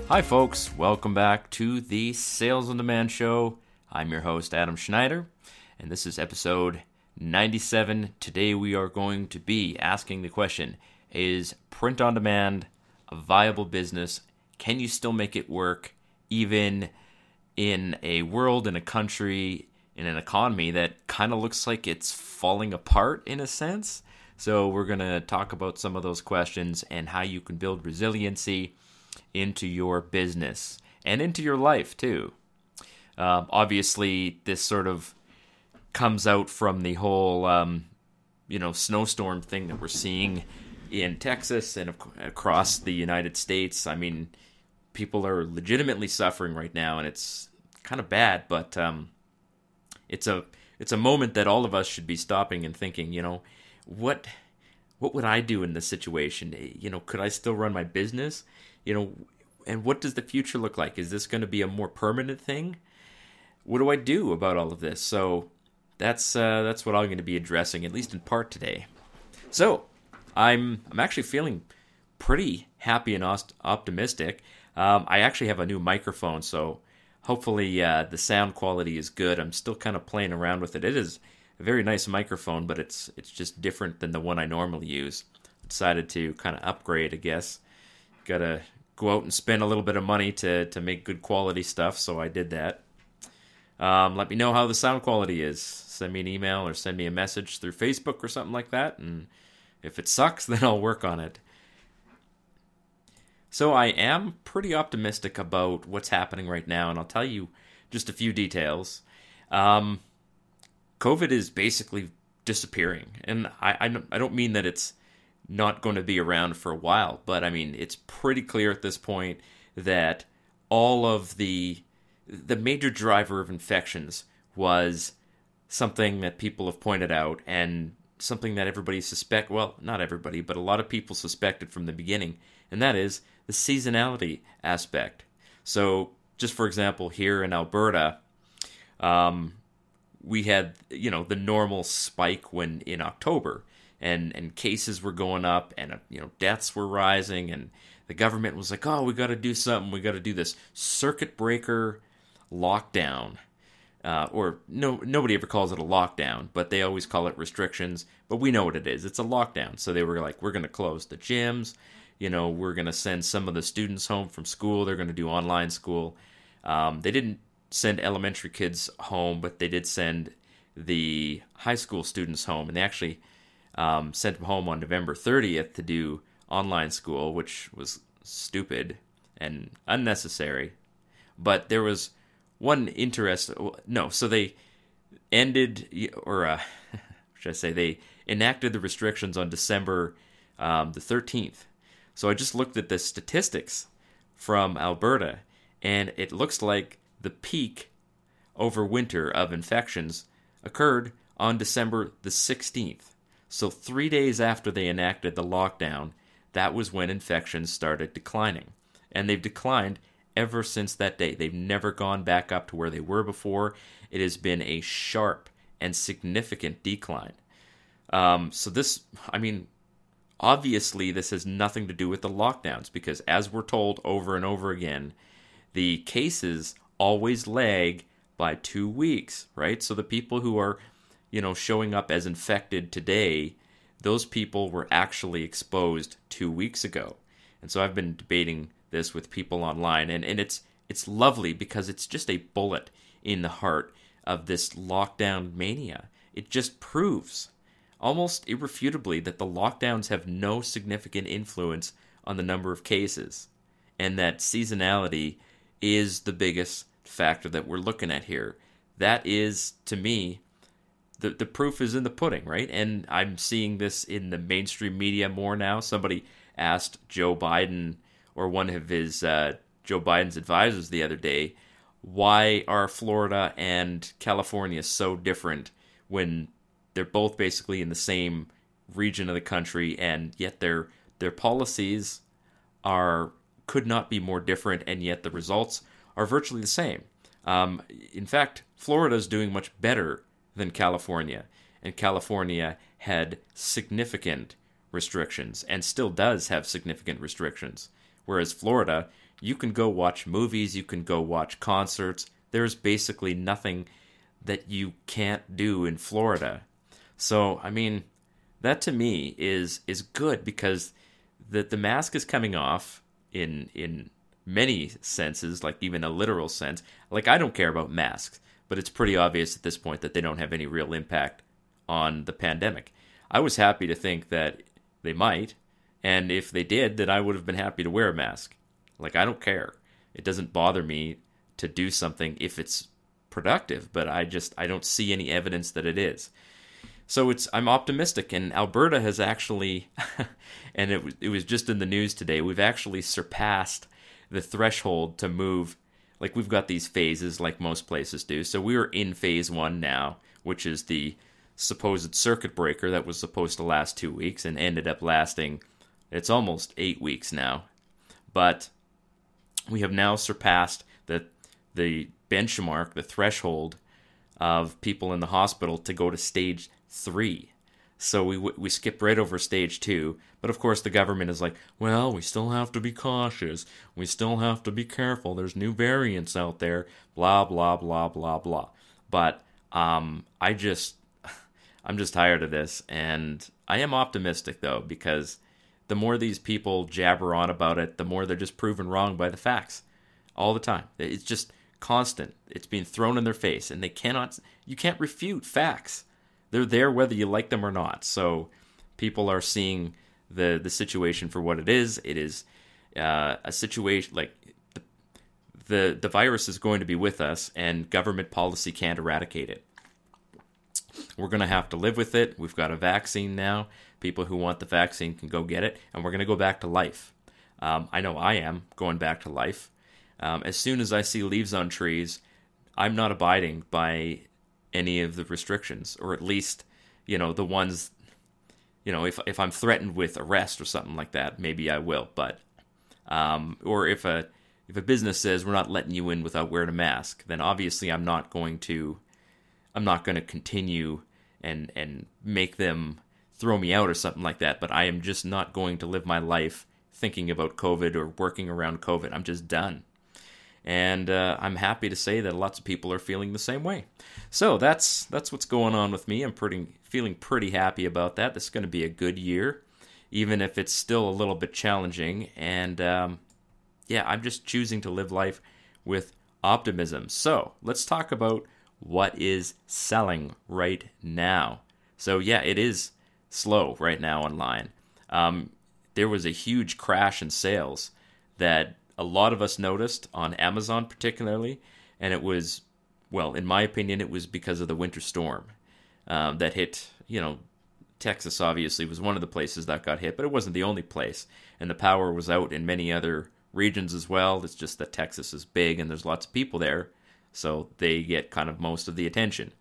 Hi folks, welcome back to the Sales on Demand Show. I'm your host Adam Schneider, and this is episode 97. Today we are going to be asking the question, is print on demand a viable business? Can you still make it work even in a world, in a country, in an economy that kind of looks like it's falling apart in a sense? So we're going to talk about some of those questions and how you can build resiliency into your business and into your life too. Obviously, this sort of comes out from the whole, snowstorm thing that we're seeing in Texas and across the United States. I mean, people are legitimately suffering right now, and it's kind of bad. But it's a moment that all of us should be stopping and thinking. What would I do in this situation? Could I still run my business? And what does the future look like? Is this going to be a more permanent thing? What do I do about all of this? So that's what I'm going to be addressing, at least in part today. So I'm actually feeling pretty happy and optimistic. I actually have a new microphone, so hopefully the sound quality is good. I'm still kind of playing around with it. It is a very nice microphone, but it's just different than the one I normally use. I decided to kind of upgrade, I guess. Gotta go out and spend a little bit of money to make good quality stuff, so I did that. Let me know how the sound quality is. Send me an email or send me a message through Facebook or something like that, and if it sucks, then I'll work on it. So I am pretty optimistic about what's happening right now, and I'll tell you just a few details. COVID is basically disappearing, and I don't mean that it's not going to be around for a while, but I mean, it's pretty clear at this point that all of the major driver of infections was something that people have pointed out and something that everybody not everybody, but a lot of people suspected from the beginning, and that is the seasonality aspect. So just for example, here in Alberta, we had, the normal spike when in October, and cases were going up, and deaths were rising, and the government was like, oh, we got to do something. We got to do this circuit breaker lockdown, nobody ever calls it a lockdown, but they always call it restrictions. But we know what it is. It's a lockdown. So they were like, we're going to close the gyms. We're going to send some of the students home from school. They're going to do online school. They didn't send elementary kids home, but they did send the high school students home, and they actually sent them home on November 30th to do online school, which was stupid and unnecessary. But there was one so they ended, they enacted the restrictions on December the 13th. So I just looked at the statistics from Alberta, and it looks like the peak over winter of infections occurred on December the 16th. So 3 days after they enacted the lockdown, that was when infections started declining. And they've declined ever since that day. They've never gone back up to where they were before. It has been a sharp and significant decline. Obviously this has nothing to do with the lockdowns, because as we're told over and over again, the cases always lag by 2 weeks, right? So the people who are showing up as infected today, those people were actually exposed 2 weeks ago. And so I've been debating this with people online, and it's lovely because it's just a bullet in the heart of this lockdown mania. It just proves almost irrefutably that the lockdowns have no significant influence on the number of cases, and that seasonality is the biggest factor that we're looking at here. That is, to me, the proof is in the pudding, right? And I'm seeing this in the mainstream media more now. Somebody asked Joe Biden, or one of his Joe Biden's advisors the other day, why are Florida and California so different when they're both basically in the same region of the country, and yet their policies could not be more different, and yet the results are virtually the same. In fact, Florida is doing much better than California, and California had significant restrictions and still does have significant restrictions, whereas Florida You can go watch movies, you can go watch concerts. There's basically nothing that you can't do in Florida. So, I mean, that to me is good because the mask is coming off in many senses, like even a literal sense. Like, I don't care about masks, but it's pretty obvious at this point that they don't have any real impact on the pandemic. I was happy to think that they might, and if they did, then I would have been happy to wear a mask. Like, I don't care. It doesn't bother me to do something if it's productive, but I don't see any evidence that it is. So I'm optimistic, and Alberta has actually, and it was just in the news today, we've actually surpassed the threshold to move. Like, we've got these phases like most places do. So we're in phase 1 now, which is the supposed circuit breaker that was supposed to last 2 weeks and ended up lasting, it's almost 8 weeks now. But we have now surpassed the benchmark, the threshold of people in the hospital to go to stage 3. So we skipped right over stage 2. But of course the government is like, well, we still have to be cautious. We still have to be careful. There's new variants out there. Blah, blah, blah, blah, blah. But I'm just tired of this. And I am optimistic, though, because the more these people jabber on about it, the more they're just proven wrong by the facts all the time. It's just constant. It's being thrown in their face, and you can't refute facts. They're there whether you like them or not. So people are seeing the situation for what it is. It is a situation like the virus is going to be with us, and government policy can't eradicate it. We're going to have to live with it. We've got a vaccine now. People who want the vaccine can go get it, and we're going to go back to life. I know I am going back to life. As soon as I see leaves on trees, I'm not abiding by any of the restrictions, or at least, the ones, if I'm threatened with arrest or something like that, maybe I will. But, or if a business says we're not letting you in without wearing a mask, then obviously I'm not going to continue and make them throw me out or something like that. But I am just not going to live my life thinking about COVID or working around COVID. I'm just done. And I'm happy to say that lots of people are feeling the same way. So that's what's going on with me. I'm feeling pretty happy about that. This is going to be a good year, even if it's still a little bit challenging. And I'm just choosing to live life with optimism. So let's talk about what is selling right now. So it is slow right now online. There was a huge crash in sales that a lot of us noticed on Amazon particularly, and it was, well, in my opinion, it was because of the winter storm that hit, Texas obviously was one of the places that got hit, but it wasn't the only place, and the power was out in many other regions as well. It's just that Texas is big and there's lots of people there, so they get kind of most of the attention.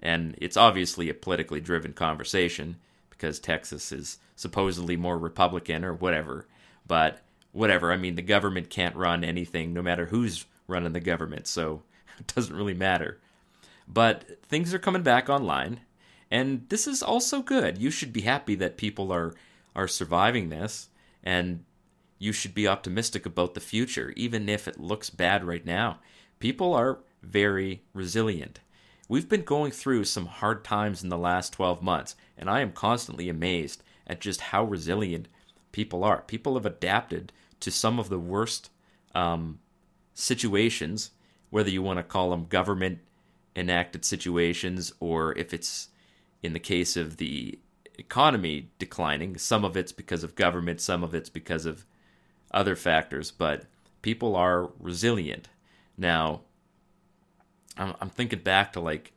And it's obviously a politically driven conversation because Texas is supposedly more Republican or whatever, but whatever. I mean, the government can't run anything, no matter who's running the government, so it doesn't really matter. But things are coming back online, and this is also good. You should be happy that people are surviving this, and you should be optimistic about the future, even if it looks bad right now. People are very resilient. We've been going through some hard times in the last 12 months, and I am constantly amazed at just how resilient people are. People have adapted to some of the worst situations, whether you want to call them government-enacted situations, or if it's in the case of the economy declining. Some of it's because of government, some of it's because of other factors, but people are resilient. Now, I'm thinking back to like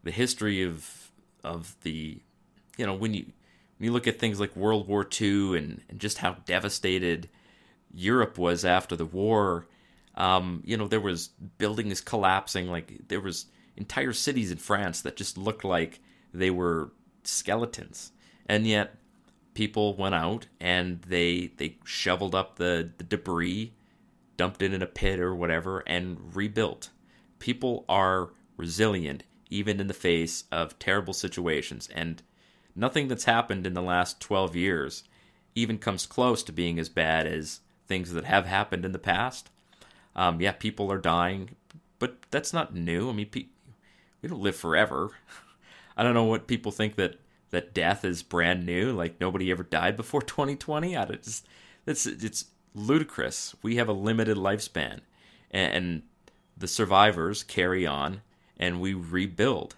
the history of the, when you look at things like World War II and just how devastated Europe was after the war. There was buildings collapsing, like there was entire cities in France that just looked like they were skeletons, and yet people went out and they shoveled up the debris, dumped it in a pit or whatever, and rebuilt. People are resilient even in the face of terrible situations, and nothing that's happened in the last 12 years even comes close to being as bad as things that have happened in the past. Yeah, people are dying, but that's not new. I mean, we don't live forever. I don't know what people think that death is brand new, like nobody ever died before 2020. It's ludicrous. We have a limited lifespan, and the survivors carry on, and we rebuild.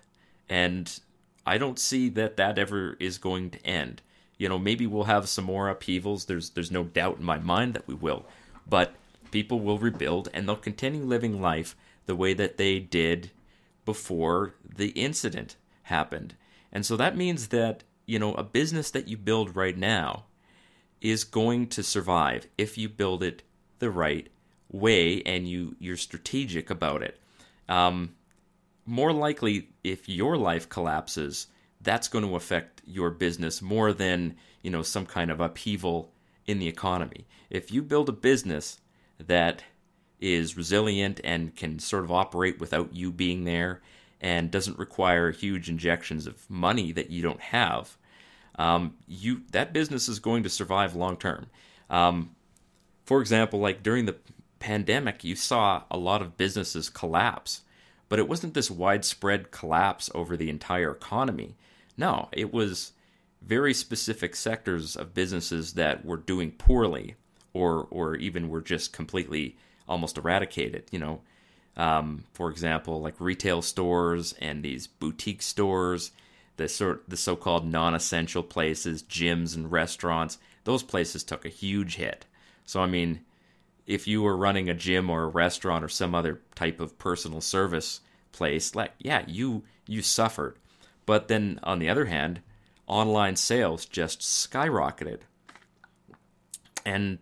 And I don't see that ever is going to end. Maybe we'll have some more upheavals. There's no doubt in my mind that we will. But people will rebuild, and they'll continue living life the way that they did before the incident happened. And so that means that, a business that you build right now is going to survive if you build it the right way and you're strategic about it. More likely, if your life collapses, that's going to affect your business more than, some kind of upheaval in the economy. If you build a business that is resilient and can sort of operate without you being there and doesn't require huge injections of money that you don't have, that business is going to survive long term. For example, like during the pandemic, you saw a lot of businesses collapse, but it wasn't this widespread collapse over the entire economy. No, it was very specific sectors of businesses that were doing poorly, or even were just completely almost eradicated. For example, like retail stores and these boutique stores, the so-called non-essential places, gyms and restaurants. Those places took a huge hit. So I mean, if you were running a gym or a restaurant or some other type of personal service place, like, yeah, you suffered. But then on the other hand, online sales just skyrocketed. And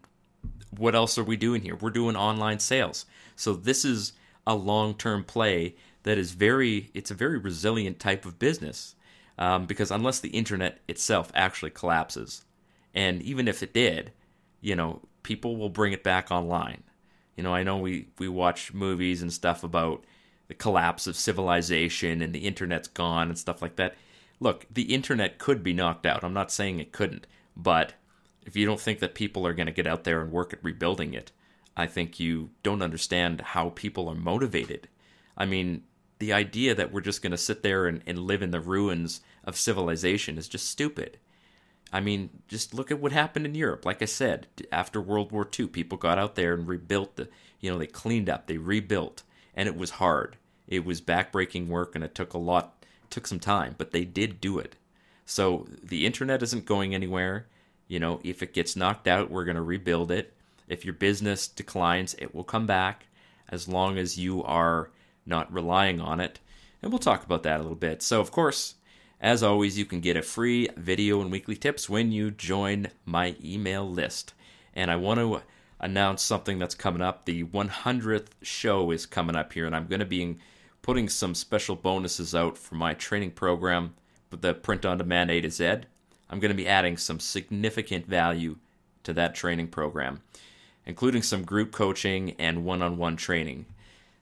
what else are we doing here? We're doing online sales. So this is a long-term play that is it's a very resilient type of business, because unless the internet itself actually collapses, and even if it did, people will bring it back online. I know we watch movies and stuff about the collapse of civilization and the internet's gone and stuff like that. Look, the internet could be knocked out. I'm not saying it couldn't, but if you don't think that people are going to get out there and work at rebuilding it, I think you don't understand how people are motivated. I mean, the idea that we're just going to sit there and live in the ruins of civilization is just stupid. I mean, just look at what happened in Europe. Like I said, after World War II, people got out there and rebuilt they cleaned up, they rebuilt, and it was hard. It was backbreaking work, and it took some time, but they did do it. So the internet isn't going anywhere. If it gets knocked out, we're going to rebuild it. If your business declines, it will come back, as long as you are not relying on it. And we'll talk about that a little bit. So, of course, as always, you can get a free video and weekly tips when you join my email list. And I want to announce something that's coming up. The 100th show is coming up here, and I'm going to be putting some special bonuses out for my training program with the Print on Demand A to Z. I'm going to be adding some significant value to that training program, including some group coaching and one-on-one training.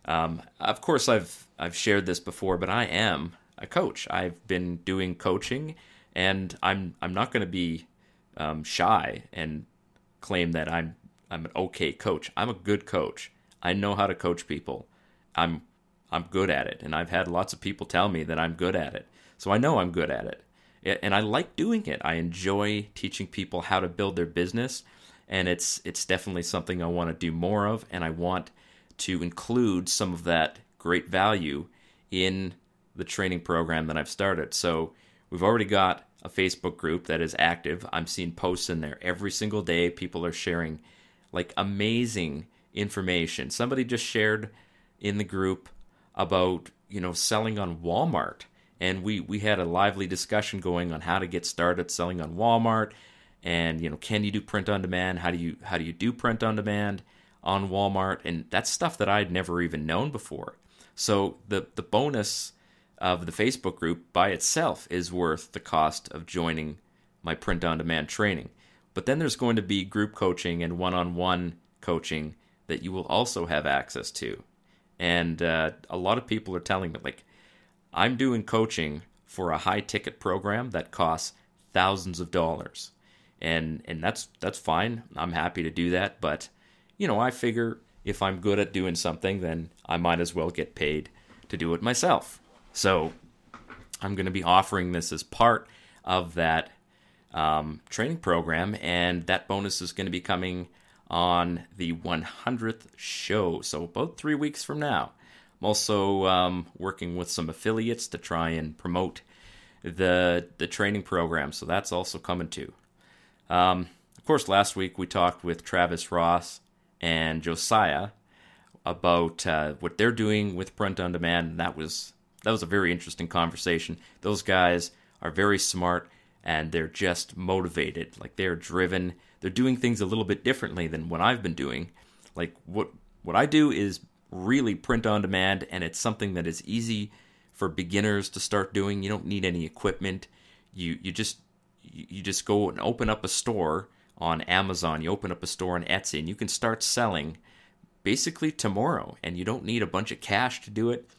Of course, I've shared this before, but I am a coach. I've been doing coaching, and I'm not going to be shy and claim that I'm an okay coach. I'm a good coach. I know how to coach people. I'm good at it, and I've had lots of people tell me that I'm good at it. So I know I'm good at it. And I like doing it. I enjoy teaching people how to build their business, and it's definitely something I want to do more of, and I want to include some of that great value in the training program that I've started. So we've already got a Facebook group that is active. I'm seeing posts in there every single day. People are sharing like amazing information. Somebody just shared in the group about, selling on Walmart. And we had a lively discussion going on how to get started selling on Walmart, and can you do print on demand? How do you do print on demand on Walmart? And that's stuff that I'd never even known before. So the bonus of the Facebook group by itself is worth the cost of joining my print on demand training. But then there's going to be group coaching and one-on-one coaching that you will also have access to. And a lot of people are telling me, like, I'm doing coaching for a high-ticket program that costs thousands of dollars. And that's fine. I'm happy to do that. But I figure if I'm good at doing something, then I might as well get paid to do it myself. So I'm going to be offering this as part of that training program, and that bonus is going to be coming on the 100th show, so about 3 weeks from now. I'm also working with some affiliates to try and promote the training program, so that's also coming too. Of course, last week we talked with Travis Ross and Josiah about what they're doing with print on demand, and that was a very interesting conversation. Those guys are very smart, and they're just motivated. Like, they're driven. They're doing things a little bit differently than what I've been doing. Like, what I do is really print on demand, and it's something that is easy for beginners to start doing. You don't need any equipment. You just go and open up a store on Amazon. You open up a store on Etsy, and you can start selling basically tomorrow, and you don't need a bunch of cash to do it.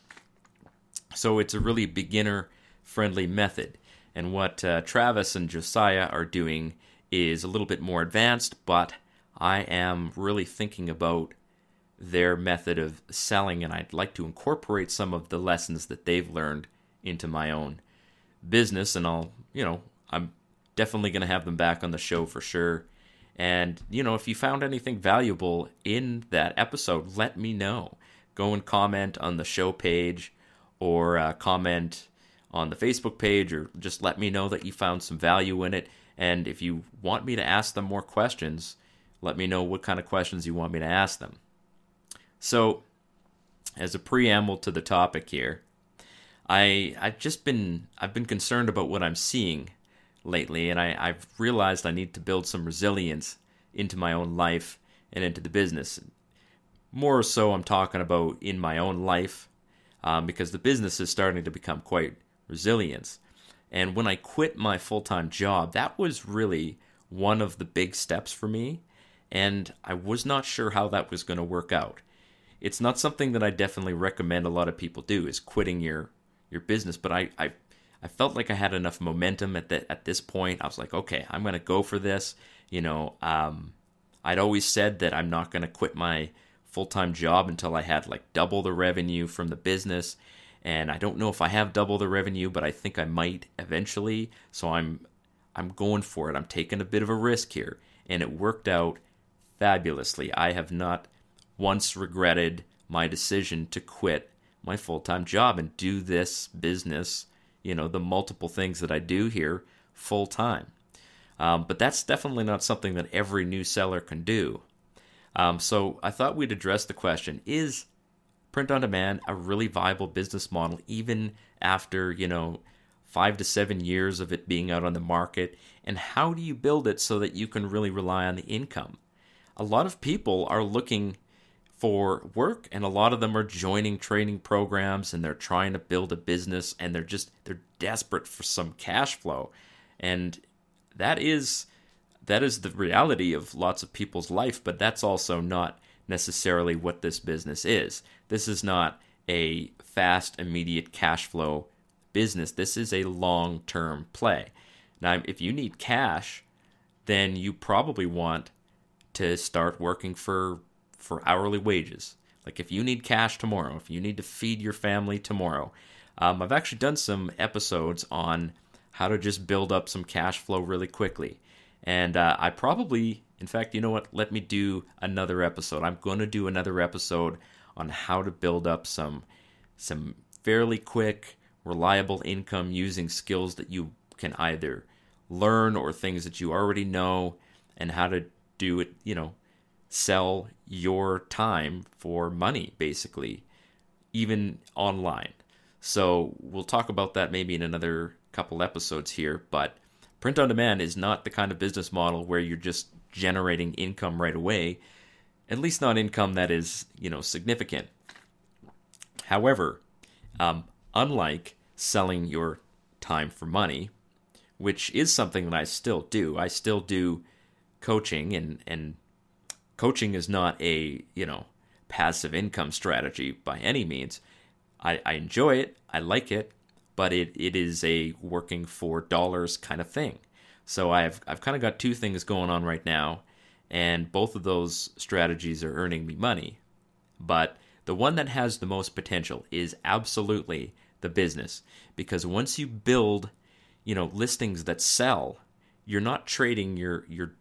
So it's a really beginner-friendly method. And what Travis and Josiah are doing is a little bit more advanced, but I am really thinking about their method of selling, and I'd like to incorporate some of the lessons that they've learned into my own business. And I'm definitely going to have them back on the show for sure. And, if you found anything valuable in that episode, let me know. Go and comment on the show page, or comment on the Facebook page, or just let me know that you found some value in it. And if you want me to ask them more questions, let me know what kind of questions you want me to ask them. So, as a preamble to the topic here, I've been concerned about what I'm seeing lately, and I've realized I need to build some resilience into my own life and into the business. More so, I'm talking about in my own life, because the business is starting to become quite resilient. And when I quit my full-time job, that was really one of the big steps for me, and I was not sure how that was going to work out. It's not something that I definitely recommend a lot of people do, is quitting your business, but I felt like I had enough momentum at this point. I was like, okay, I'm going to go for this. I'd always said that I'm not going to quit my full-time job until I had like double the revenue from the business. And I don't know if I have double the revenue, but I think I might eventually. So I'm going for it. I'm taking a bit of a risk here. And it worked out fabulously. I have not once regretted my decision to quit my full-time job and do this business, the multiple things that I do here full-time. But that's definitely not something that every new seller can do. So I thought we'd address the question, is print on demand a really viable business model even after, 5 to 7 years of it being out on the market? And how do you build it so that you can really rely on the income? A lot of people are looking for work, and a lot of them are joining training programs, and they're trying to build a business, and they're desperate for some cash flow. And that is the reality of lots of people's life, but that's also not necessarily what this business is. This is not a fast, immediate cash flow business. This is a long-term play. Now, if you need cash, then you probably want to start working for hourly wages. Like, if you need cash tomorrow, if you need to feed your family tomorrow, I've actually done some episodes on how to just build up some cash flow really quickly. And I probably, in fact, you know what? Let me do another episode. I'm going to do another episode on how to build up some fairly quick, reliable income using skills that you can either learn or things that you already know, and how to do it, sell your time for money, basically, even online. So we'll talk about that maybe in another couple episodes here, but print on demand is not the kind of business model where you're just generating income right away, at least not income that is, significant. However, unlike selling your time for money, which is something that I still do coaching, and coaching is not a, passive income strategy by any means. I enjoy it, I like it, but it is a working for dollars kind of thing. So I've kind of got two things going on right now, and both of those strategies are earning me money. But the one that has the most potential is absolutely the business, because once you build, listings that sell, you're not trading your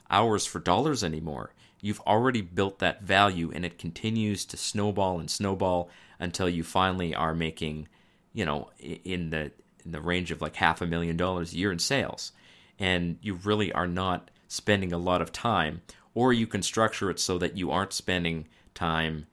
hours for dollars anymore. You've already built that value, and it continues to snowball and snowball until you finally are making, in the range of like $500,000 a year in sales. And you really are not spending a lot of time, or you can structure it so that you aren't spending time,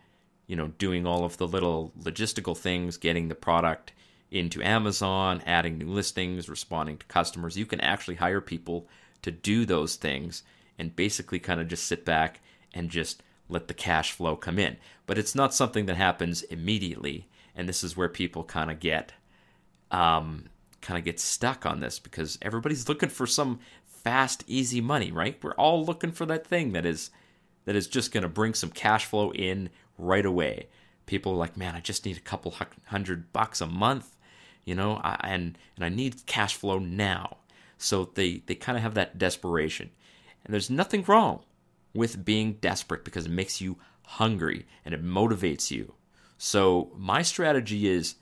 doing all of the little logistical things, getting the product into Amazon, adding new listings, responding to customers. You can actually hire people to do those things and basically kind of just sit back and just let the cash flow come in. But it's not something that happens immediately, and this is where people kind of get stuck on this, because everybody's looking for some fast, easy money, right? We're all looking for that thing that is just going to bring some cash flow in right away. People are like, man, I just need a couple $100 a month, and I need cash flow now. So they kind of have that desperation. And there's nothing wrong with being desperate, because it makes you hungry and it motivates you. So my strategy is,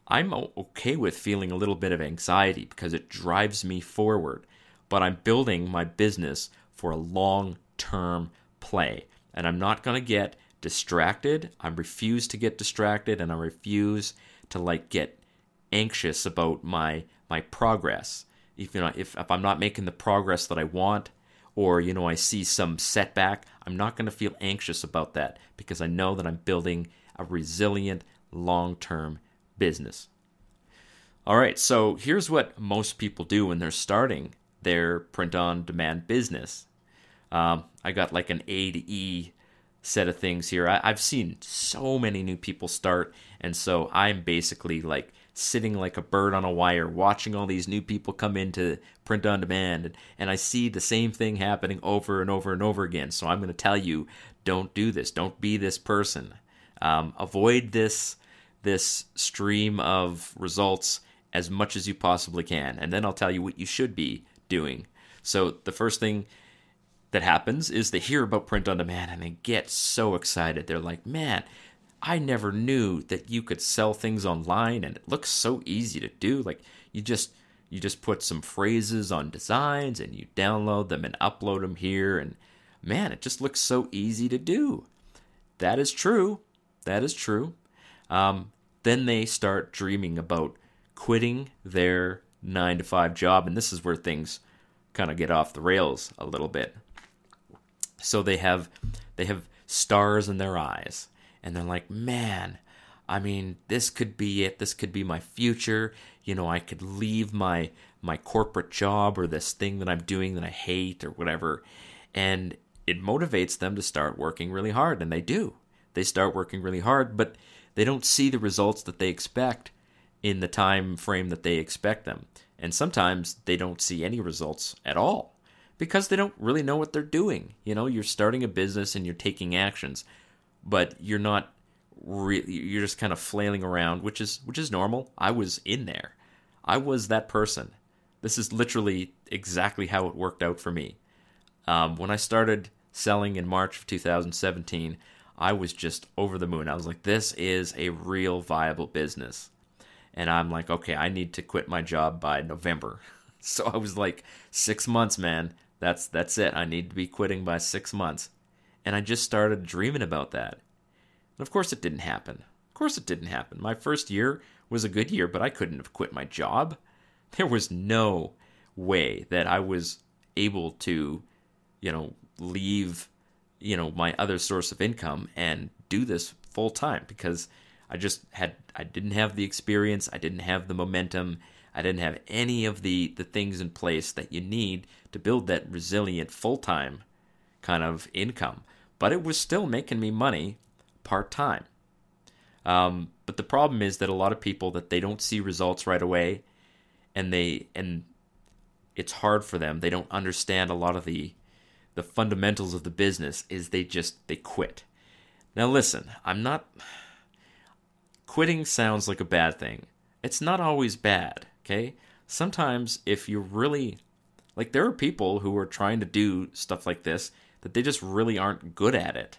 I'm okay with feeling a little bit of anxiety because it drives me forward, but I'm building my business for a long-term play, and I'm not going to get distracted. I refuse to get distracted, and I refuse to get anxious about my progress. If I'm not making the progress that I want, or I see some setback, I'm not going to feel anxious about that, because I know that I'm building a resilient long-term business. All right, so here's what most people do when they're starting their print-on-demand business. I got like an A to E set of things here. I've seen so many new people start, and so I'm basically sitting like a bird on a wire, watching all these new people come into print-on-demand, and I see the same thing happening over and over and over again. So I'm going to tell you, don't do this. Don't be this person. Avoid this stream of results as much as you possibly can, and then I'll tell you what you should be doing. So the first thing that happens is they hear about print on demand and they get so excited. They're like, man, I never knew that you could sell things online, and it looks so easy to do. You just put some phrases on designs and you download them and upload them here, and man, it just looks so easy to do. That is true. Then they start dreaming about quitting their 9-to-5 job, and this is where things kind of get off the rails a little bit. So they have stars in their eyes, and they're like, man, I mean, this could be it. This could be my future. I could leave my corporate job or this thing that I'm doing that I hate or whatever, and it motivates them to start working really hard, and they do. They start working really hard, but they don't see the results that they expect in the time frame that they expect them. And sometimes they don't see any results at all because they don't really know what they're doing. You're starting a business and you're taking actions, but you're not really, you're just kind of flailing around, which is normal. I was in there. I was that person. This is literally exactly how it worked out for me. When I started selling in March of 2017, I was just over the moon. I was like, this is a real viable business. And I'm like, okay, I need to quit my job by November. So I was like, 6 months, man. That's it. I need to be quitting by 6 months. And I just started dreaming about that. And of course it didn't happen. My first year was a good year, but I couldn't have quit my job. There was no way that I was able to, leave, my other source of income and do this full time, because I didn't have the experience, I didn't have the momentum, I didn't have any of the things in place that you need to build that resilient full-time kind of income. But it was still making me money part-time. But the problem is that a lot of people, that they don't see results right away, and it's hard for them. They don't understand a lot of the fundamentals of the business. Is they quit. Now listen, quitting sounds like a bad thing. It's not always bad, okay? Sometimes if you're really, there are people who are trying to do stuff like this that they just really aren't good at it,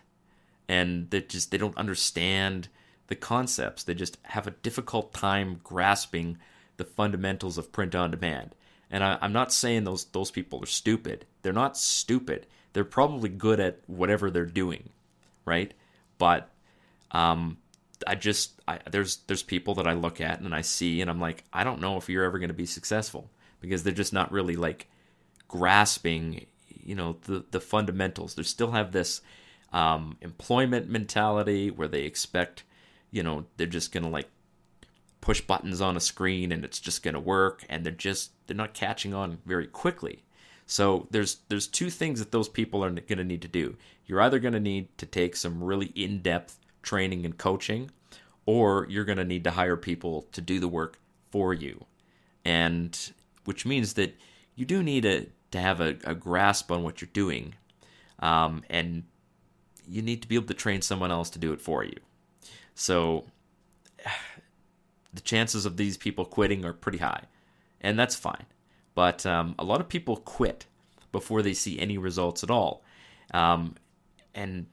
and they don't understand the concepts. They just have a difficult time grasping the fundamentals of print on demand. And I'm not saying those people are stupid. They're not stupid. They're probably good at whatever they're doing, right? But there's people that I look at and I see, and I'm like, I don't know if you're ever going to be successful, because they're just not really like grasping, the fundamentals. They still have this employment mentality where they expect, they're just going to like push buttons on a screen and it's just going to work, and they're not catching on very quickly. So there's two things that those people are going to need to do. You're either going to need to take some really in-depth training and coaching, or you're going to need to hire people to do the work for you. And which means that you do need to have a grasp on what you're doing. And you need to be able to train someone else to do it for you. So the chances of these people quitting are pretty high, and that's fine. But a lot of people quit before they see any results at all. And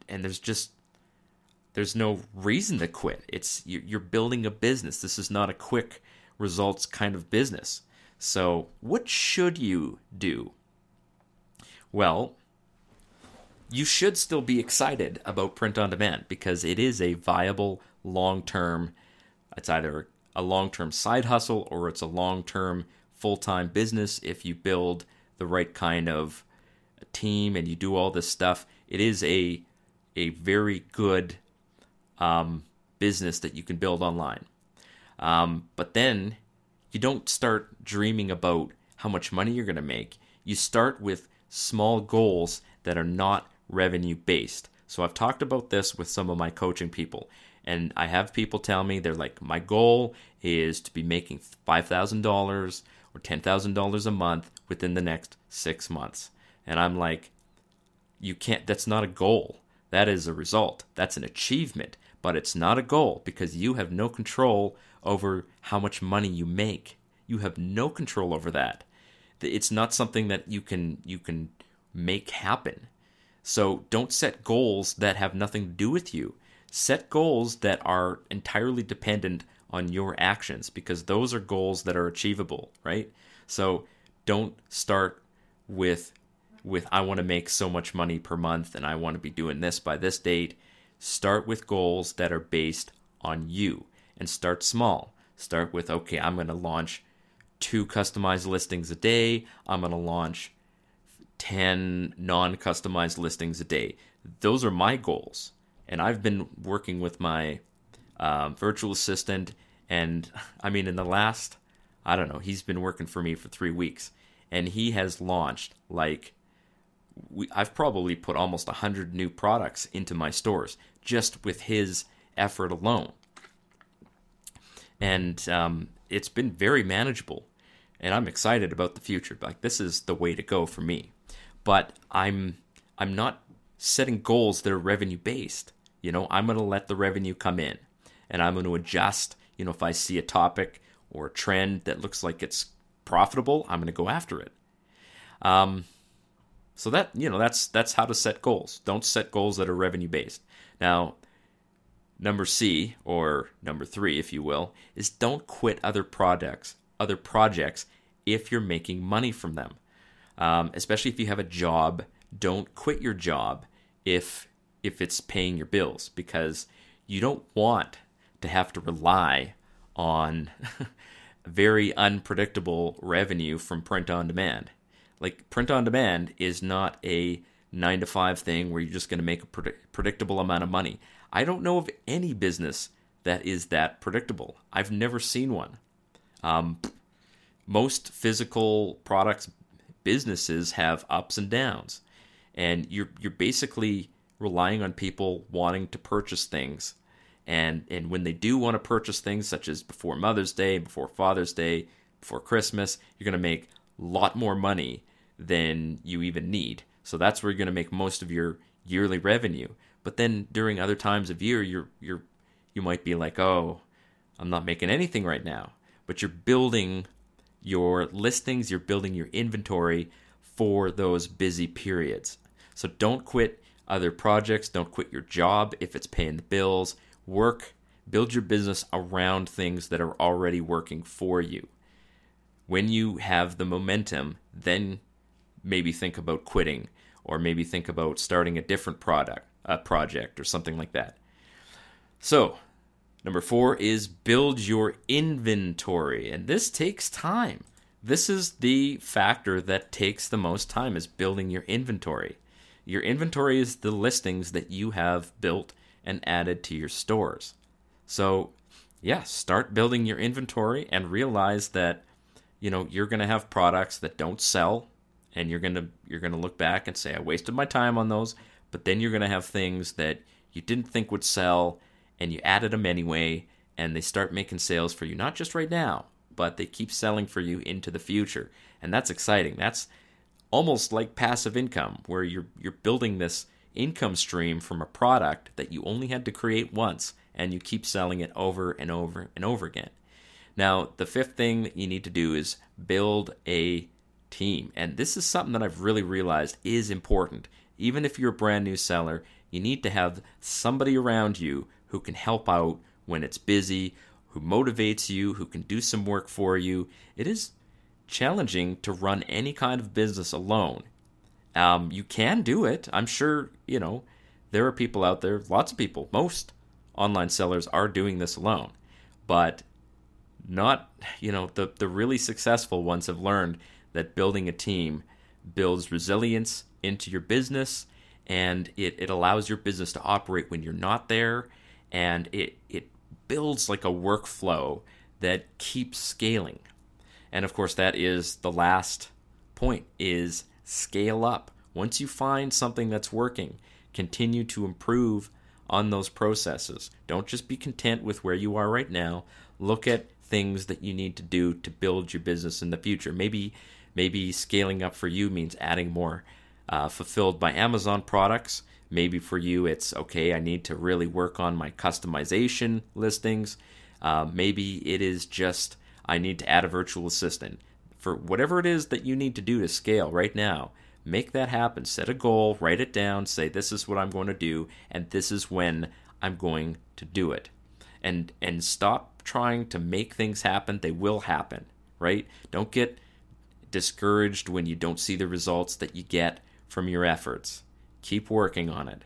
there's no reason to quit. You're building a business. This is not a quick results kind of business. So what should you do? Well, you should still be excited about print on demand, because it is a viable long-term, it's either a long-term side hustle or it's a long-term full-time business. If you build the right kind of team and you do all this stuff, it is a very good business that you can build online. But then you don't start dreaming about how much money you're going to make. You start with small goals that are not revenue based. So I've talked about this with some of my coaching people, and I have people tell me, they're like, my goal is to be making $5,000 or $10,000 a month within the next 6 months. And I'm like, you can't, that's not a goal. That is a result. That's an achievement, but it's not a goal, because you have no control over how much money you make. You have no control over that. It's not something that you can make happen. So don't set goals that have nothing to do with you. Set goals that are entirely dependent on your actions, because those are goals that are achievable, right? So don't start with I want to make so much money per month and I want to be doing this by this date. Start with goals that are based on you, and start small. Start with, okay, I'm going to launch 2 customized listings a day. I'm going to launch 10 non-customized listings a day. Those are my goals. And I've been working with my virtual assistant, and I mean, in the last, I don't know, he's been working for me for 3 weeks, and he has launched I've probably put almost 100 new products into my stores just with his effort alone. And it's been very manageable, and I'm excited about the future. Like, this is the way to go for me. But I'm not setting goals that are revenue based. I'm going to let the revenue come in, and I'm going to adjust. If I see a topic or a trend that looks like it's profitable, I'm going to go after it. So that, that's how to set goals. Don't set goals that are revenue based. Now, number C, or number 3, if you will, is don't quit other projects if you're making money from them. Especially if you have a job, don't quit your job if it's paying your bills, because you don't want to have to rely on very unpredictable revenue from print on demand. Like, print on demand is not a 9-to-5 thing where you're just going to make a predictable amount of money. I don't know of any business that is that predictable. I've never seen one. Most physical products businesses have ups and downs, and you're basically relying on people wanting to purchase things, and when they do want to purchase things, such as before Mother's Day, before Father's Day, before Christmas, you're going to make a lot more money than you even need. So that's where you're going to make most of your yearly revenue. But then during other times of year, you might be like, oh, I'm not making anything right now. But you're building your listings, you're building your inventory for those busy periods. So don't quit other projects. Don't quit your job if it's paying the bills. Build your business around things that are already working for you. When you have the momentum, then maybe think about quitting, or maybe think about starting a different project or something like that. So, number 4 is build your inventory. And this takes time. This is the factor that takes the most time, is building your inventory. Your inventory is the listings that you have built and added to your stores. So, yeah, start building your inventory and realize that you're going to have products that don't sell, and you're going to look back and say, I wasted my time on those. But then you're going to have things that you didn't think would sell, and you added them anyway, and they start making sales for you, not just right now, but they keep selling for you into the future. And that's exciting. That's almost like passive income, where you're building this income stream from a product that you only had to create once, and you keep selling it over and over and over again. Now, the 5th thing that you need to do is build a team. And this is something that I've really realized is important. Even if you're a brand new seller, you need to have somebody around you who can help out when it's busy, who motivates you, who can do some work for you. It is challenging to run any kind of business alone. You can do it. I'm sure, there are people out there, lots of people, most online sellers are doing this alone. But not, the really successful ones have learned that building a team builds resilience into your business, and it allows your business to operate when you're not there, and it builds like a workflow that keeps scaling. And of course, that is the last point, is scale up. Once you find something that's working, continue to improve on those processes. Don't just be content with where you are right now. Look at things that you need to do to build your business in the future. Maybe scaling up for you means adding more Fulfilled by Amazon products. Maybe for you it's, okay, I need to really work on my customization listings. Maybe it is just, I need to add a virtual assistant. For whatever it is that you need to do to scale right now, make that happen. Set a goal, write it down, say this is what I'm going to do, and this is when I'm going to do it. And stop trying to make things happen. They will happen, right? Don't get discouraged when you don't see the results that you get from your efforts. Keep working on it.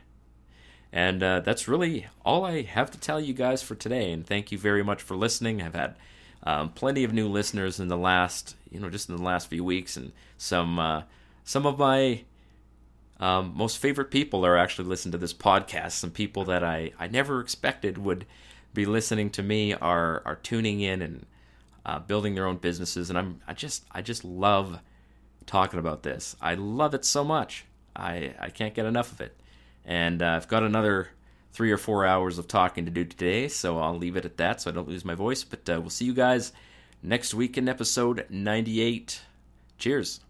And that's really all I have to tell you guys for today. And thank you very much for listening. I've had plenty of new listeners in the last, just in the last few weeks, and some of my most favorite people are actually listening to this podcast. Some people that I never expected would be listening to me are tuning in and building their own businesses, and I just love talking about this. I love it so much. I can't get enough of it. And I've got another 3 or 4 hours of talking to do today, so I'll leave it at that so I don't lose my voice. But we'll see you guys next week in episode 98. Cheers.